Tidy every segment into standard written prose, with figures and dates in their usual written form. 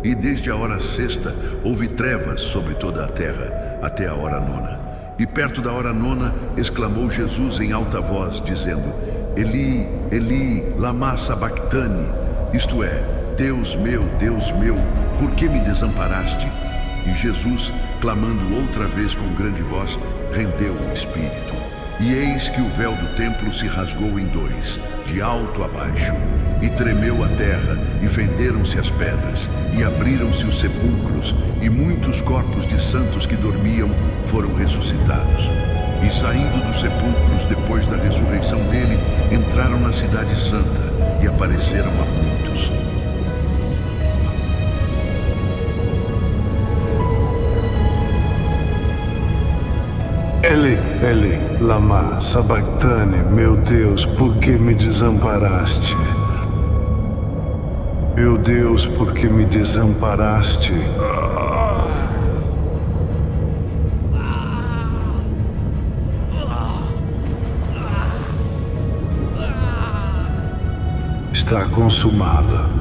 e desde a hora sexta houve trevas sobre toda a terra, até a hora nona. E perto da hora nona, exclamou Jesus em alta voz, dizendo: Eli, Eli, lama sabachthani, isto é, Deus meu, por que me desamparaste? E Jesus, clamando outra vez com grande voz, rendeu o espírito. E eis que o véu do templo se rasgou em dois, de alto a baixo, e tremeu a terra, e fenderam-se as pedras, e abriram-se os sepulcros, e muitos corpos de santos que dormiam foram ressuscitados. E saindo dos sepulcros, depois da ressurreição dele, entraram na cidade santa, e apareceram a muitos. Eli, Eli, lama sabachthani, meu Deus, por que me desamparaste? Meu Deus, por que me desamparaste? Está consumada.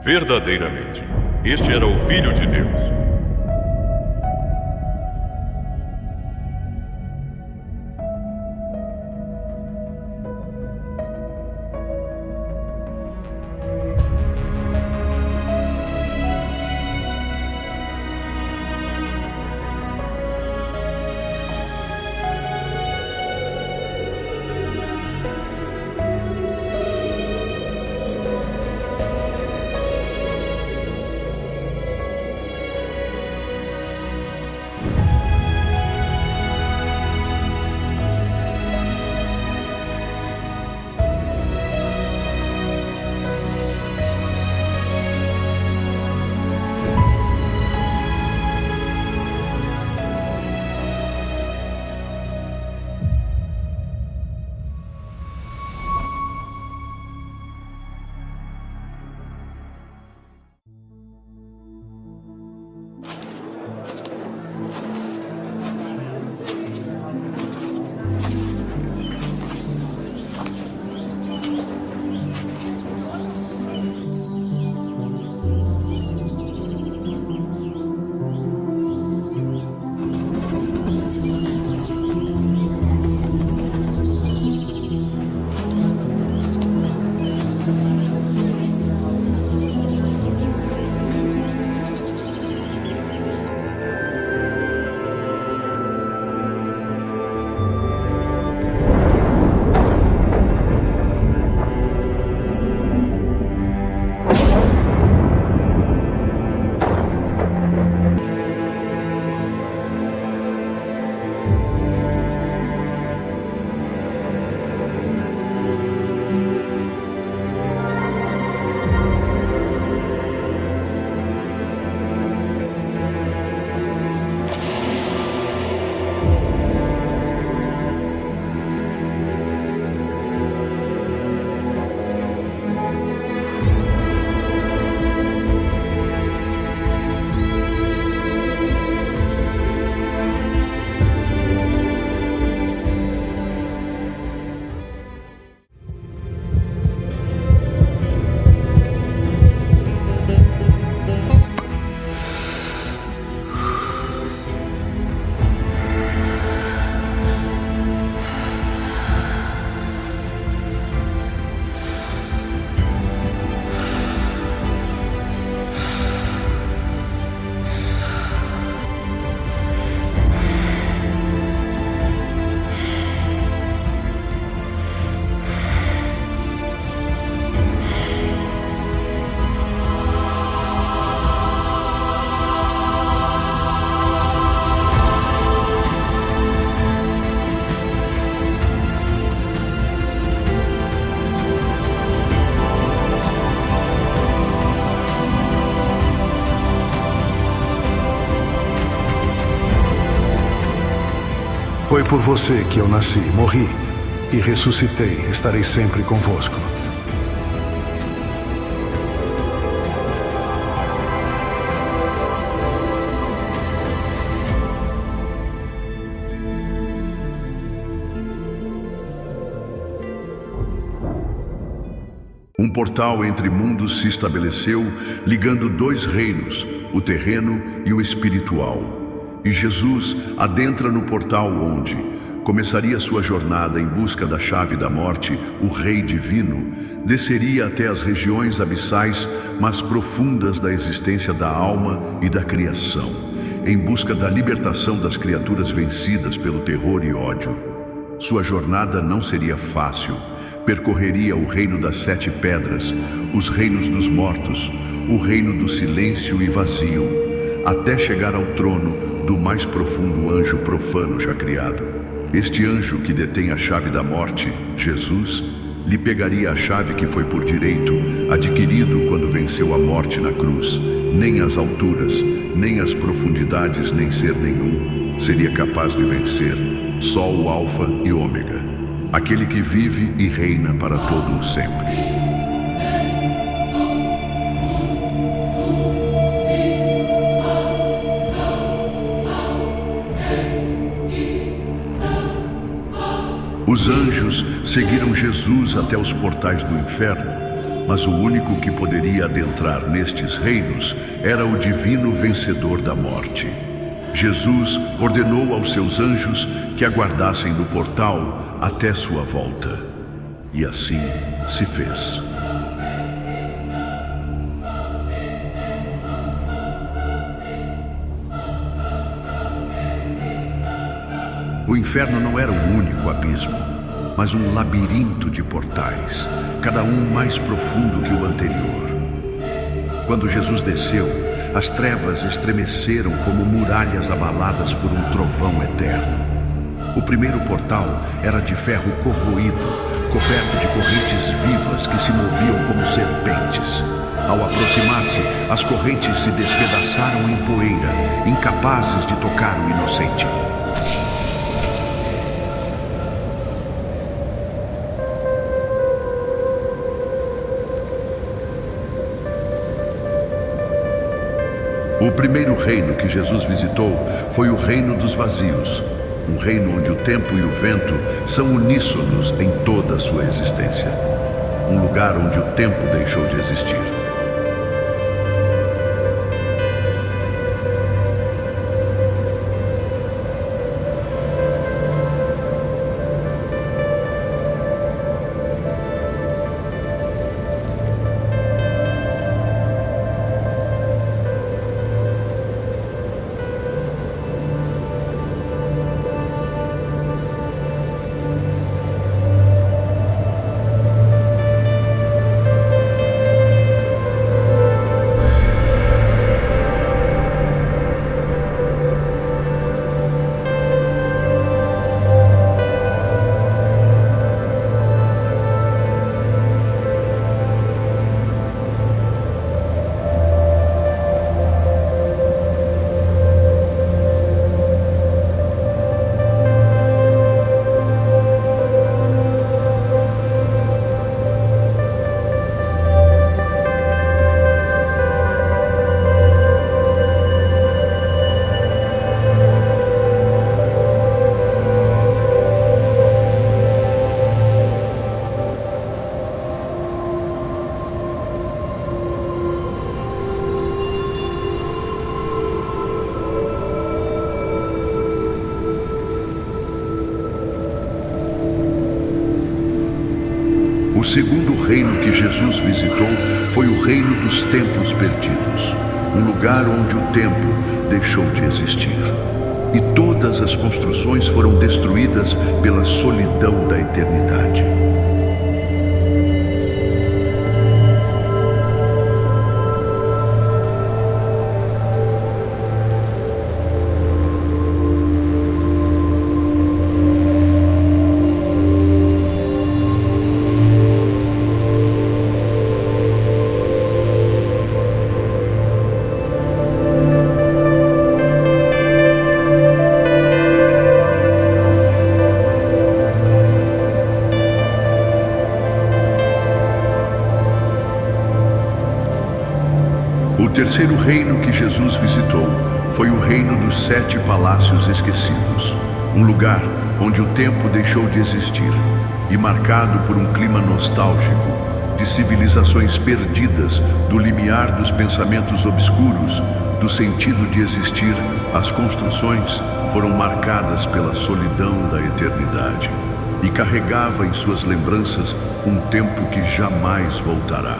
Verdadeiramente, este era o Filho de Deus. Foi por você que eu nasci, morri e ressuscitei. Estarei sempre convosco. Um portal entre mundos se estabeleceu, ligando dois reinos, o terreno e o espiritual. E Jesus adentra no portal onde começaria sua jornada em busca da chave da morte, o Rei Divino, desceria até as regiões abissais, mas profundas da existência da alma e da criação, em busca da libertação das criaturas vencidas pelo terror e ódio. Sua jornada não seria fácil. Percorreria o reino das 7 pedras, os reinos dos mortos, o reino do silêncio e vazio, até chegar ao trono do mais profundo anjo profano já criado. Este anjo que detém a chave da morte, Jesus, lhe pegaria a chave que foi por direito, adquirido quando venceu a morte na cruz. Nem as alturas, nem as profundidades, nem ser nenhum seria capaz de vencer. Só o Alfa e Ômega, aquele que vive e reina para todo o sempre. Os anjos seguiram Jesus até os portais do inferno, mas o único que poderia adentrar nestes reinos era o divino vencedor da morte. Jesus ordenou aos seus anjos que aguardassem no portal até sua volta. E assim se fez. O inferno não era um único abismo, mas um labirinto de portais, cada um mais profundo que o anterior. Quando Jesus desceu, as trevas estremeceram como muralhas abaladas por um trovão eterno. O primeiro portal era de ferro corroído, coberto de correntes vivas que se moviam como serpentes. Ao aproximar-se, as correntes se despedaçaram em poeira, incapazes de tocar o inocente. O primeiro reino que Jesus visitou foi o reino dos vazios, um reino onde o tempo e o vento são uníssonos em toda a sua existência, um lugar onde o tempo deixou de existir. O segundo reino que Jesus visitou foi o reino dos templos perdidos, um lugar onde o tempo deixou de existir. E todas as construções foram destruídas pela solidão da eternidade. terceiro reino que Jesus visitou foi o reino dos 7 palácios esquecidos, um lugar onde o tempo deixou de existir e marcado por um clima nostálgico de civilizações perdidas, do limiar dos pensamentos obscuros, do sentido de existir. As construções foram marcadas pela solidão da eternidade e carregava em suas lembranças um tempo que jamais voltará.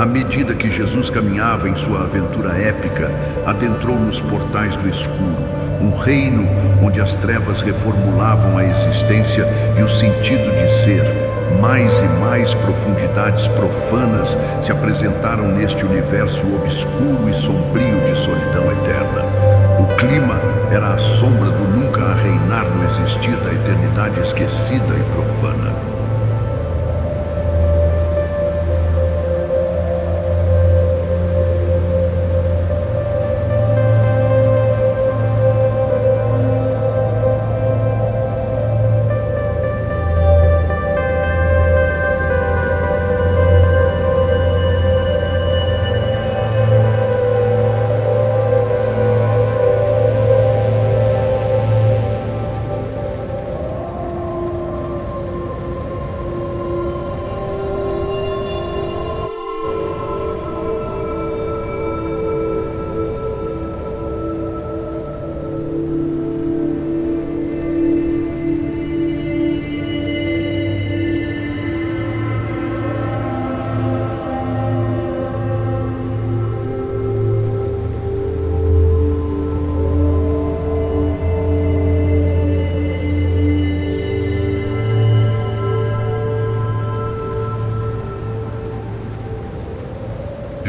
À medida que Jesus caminhava em sua aventura épica, adentrou nos portais do escuro, um reino onde as trevas reformulavam a existência e o sentido de ser. Mais e mais profundidades profanas se apresentaram neste universo obscuro e sombrio de solidão eterna. O clima era a sombra do nunca a reinar no existir da eternidade esquecida e profana.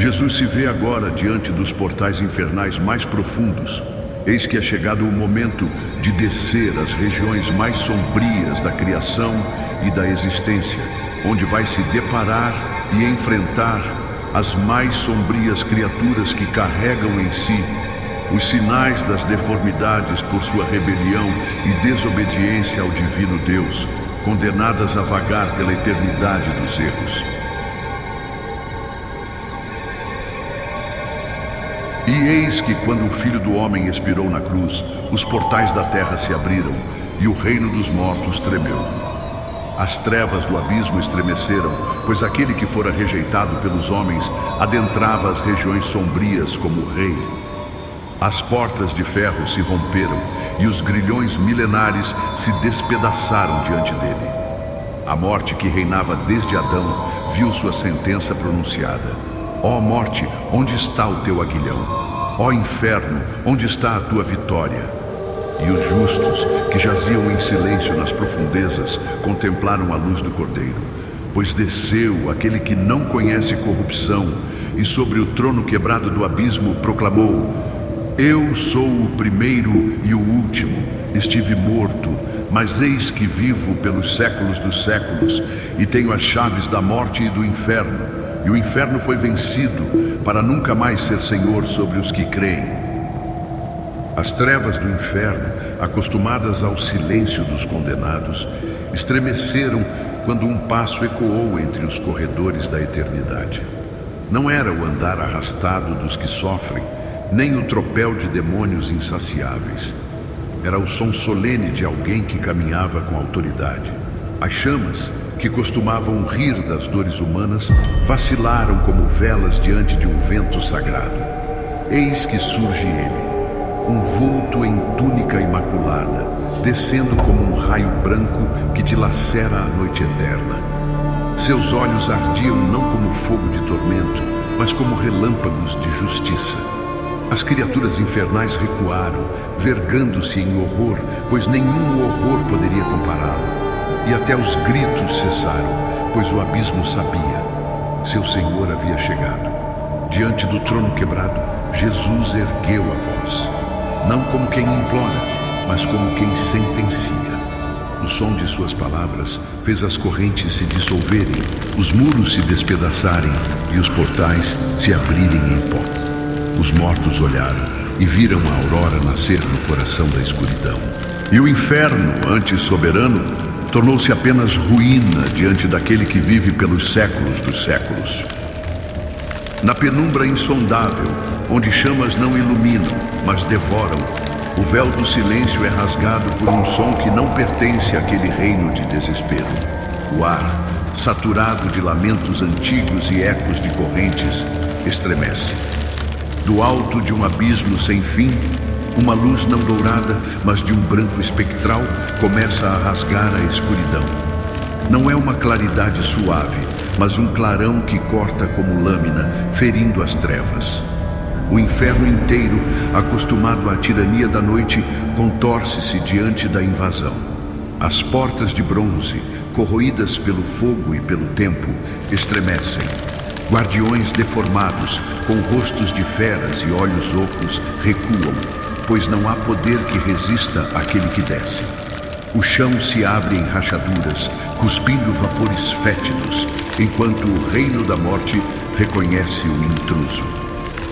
Jesus se vê agora diante dos portais infernais mais profundos. Eis que é chegado o momento de descer às regiões mais sombrias da criação e da existência, onde vai se deparar e enfrentar as mais sombrias criaturas que carregam em si os sinais das deformidades por sua rebelião e desobediência ao divino Deus, condenadas a vagar pela eternidade dos erros. E eis que, quando o Filho do Homem expirou na cruz, os portais da terra se abriram e o reino dos mortos tremeu. As trevas do abismo estremeceram, pois aquele que fora rejeitado pelos homens adentrava as regiões sombrias como rei. As portas de ferro se romperam e os grilhões milenares se despedaçaram diante dele. A morte que reinava desde Adão viu sua sentença pronunciada. Ó morte, onde está o teu aguilhão? Ó inferno, onde está a tua vitória? E os justos, que jaziam em silêncio nas profundezas, contemplaram a luz do Cordeiro. Pois desceu aquele que não conhece corrupção, e sobre o trono quebrado do abismo proclamou: Eu sou o primeiro e o último. Estive morto, mas eis que vivo pelos séculos dos séculos, e tenho as chaves da morte e do inferno. E o inferno foi vencido, para nunca mais ser senhor sobre os que creem. As trevas do inferno, acostumadas ao silêncio dos condenados, estremeceram quando um passo ecoou entre os corredores da eternidade. Não era o andar arrastado dos que sofrem, nem o tropel de demônios insaciáveis. Era o som solene de alguém que caminhava com autoridade. As chamas, que costumavam rir das dores humanas, vacilaram como velas diante de um vento sagrado. Eis que surge ele, um vulto em túnica imaculada, descendo como um raio branco que dilacera a noite eterna. Seus olhos ardiam não como fogo de tormento, mas como relâmpagos de justiça. As criaturas infernais recuaram, vergando-se em horror, pois nenhum horror poderia compará-lo. E até os gritos cessaram, pois o abismo sabia. Seu Senhor havia chegado. Diante do trono quebrado, Jesus ergueu a voz, não como quem implora, mas como quem sentencia. O som de suas palavras fez as correntes se dissolverem, os muros se despedaçarem e os portais se abrirem em pó. Os mortos olharam e viram a aurora nascer no coração da escuridão. E o inferno, antes soberano, tornou-se apenas ruína diante daquele que vive pelos séculos dos séculos. Na penumbra insondável, onde chamas não iluminam, mas devoram, o véu do silêncio é rasgado por um som que não pertence àquele reino de desespero. O ar, saturado de lamentos antigos e ecos de correntes, estremece. Do alto de um abismo sem fim, uma luz não dourada, mas de um branco espectral, começa a rasgar a escuridão. Não é uma claridade suave, mas um clarão que corta como lâmina, ferindo as trevas. O inferno inteiro, acostumado à tirania da noite, contorce-se diante da invasão. As portas de bronze, corroídas pelo fogo e pelo tempo, estremecem. Guardiões deformados, com rostos de feras e olhos ocos, recuam, pois não há poder que resista àquele que desce. O chão se abre em rachaduras, cuspindo vapores fétidos, enquanto o reino da morte reconhece o intruso.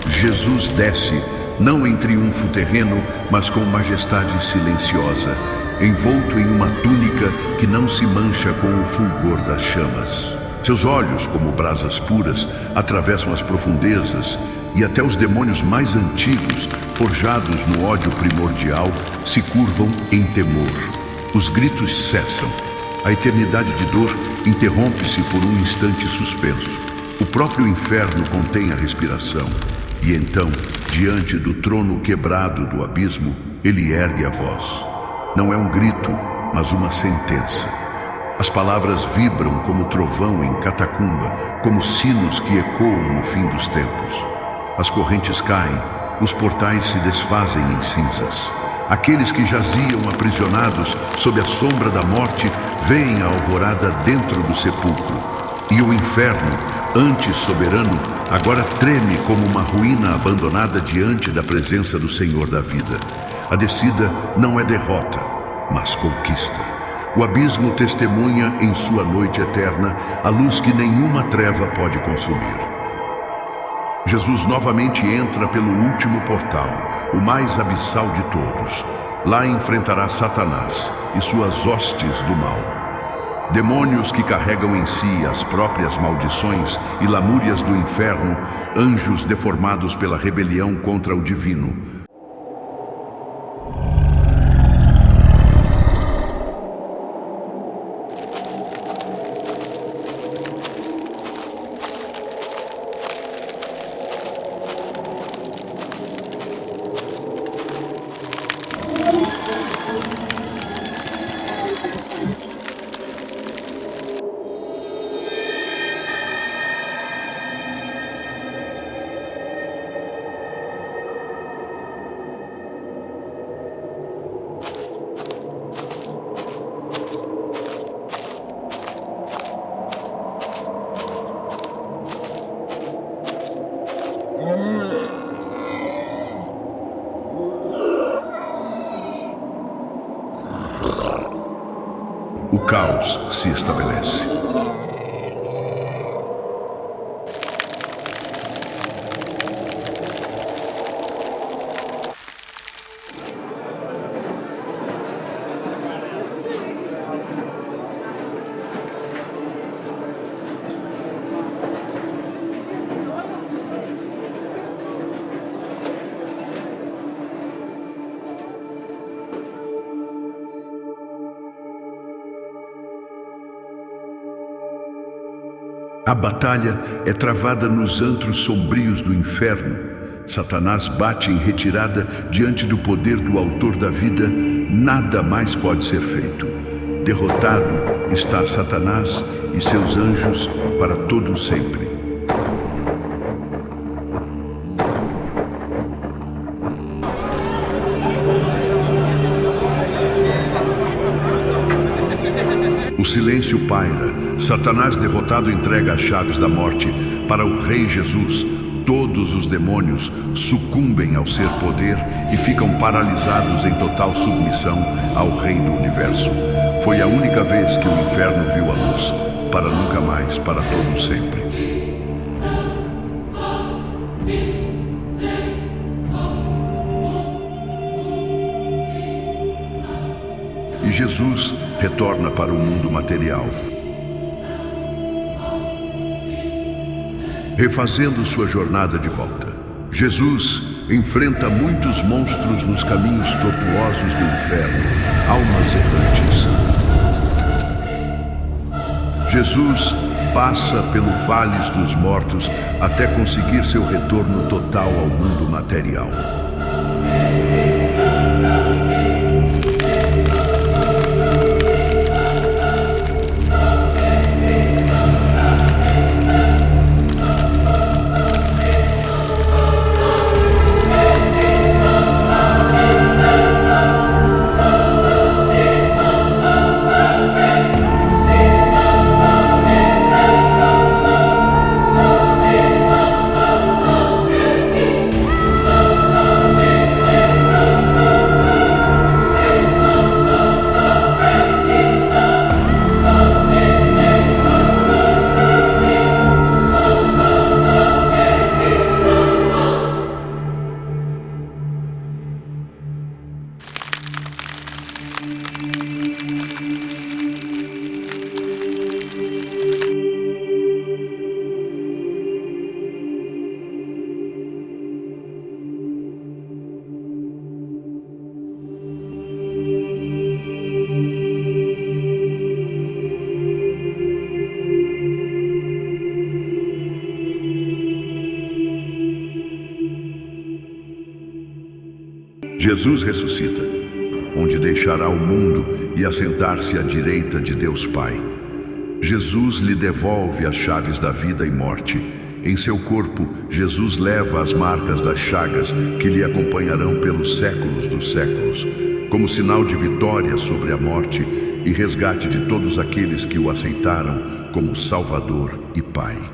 Jesus desce, não em triunfo terreno, mas com majestade silenciosa, envolto em uma túnica que não se mancha com o fulgor das chamas. Seus olhos, como brasas puras, atravessam as profundezas, e até os demônios mais antigos, forjados no ódio primordial, se curvam em temor. Os gritos cessam. A eternidade de dor interrompe-se por um instante suspenso. O próprio inferno contém a respiração. E então, diante do trono quebrado do abismo, ele ergue a voz. Não é um grito, mas uma sentença. As palavras vibram como trovão em catacumba, como sinos que ecoam no fim dos tempos. As correntes caem, os portais se desfazem em cinzas. Aqueles que jaziam aprisionados sob a sombra da morte veem a alvorada dentro do sepulcro. E o inferno, antes soberano, agora treme como uma ruína abandonada diante da presença do Senhor da vida. A descida não é derrota, mas conquista. O abismo testemunha em sua noite eterna a luz que nenhuma treva pode consumir. Jesus novamente entra pelo último portal, o mais abissal de todos. Lá enfrentará Satanás e suas hostes do mal. Demônios que carregam em si as próprias maldições e lamúrias do inferno, anjos deformados pela rebelião contra o divino. O caos se estabelece. A batalha é travada nos antros sombrios do inferno. Satanás bate em retirada diante do poder do autor da vida. Nada mais pode ser feito. Derrotado está Satanás e seus anjos para todo sempre. O silêncio paira. Satanás, derrotado, entrega as chaves da morte para o Rei Jesus. Todos os demônios sucumbem ao ser poder e ficam paralisados em total submissão ao Rei do Universo. Foi a única vez que o inferno viu a luz, para nunca mais, para todo sempre. E Jesus retorna para o mundo material, refazendo sua jornada de volta. Jesus enfrenta muitos monstros nos caminhos tortuosos do inferno, almas errantes. Jesus passa pelo vales dos mortos até conseguir seu retorno total ao mundo material. Jesus ressuscita, onde deixará o mundo e assentar-se à direita de Deus Pai. Jesus lhe devolve as chaves da vida e morte. Em seu corpo, Jesus leva as marcas das chagas que lhe acompanharão pelos séculos dos séculos, como sinal de vitória sobre a morte e resgate de todos aqueles que o aceitaram como Salvador e Pai.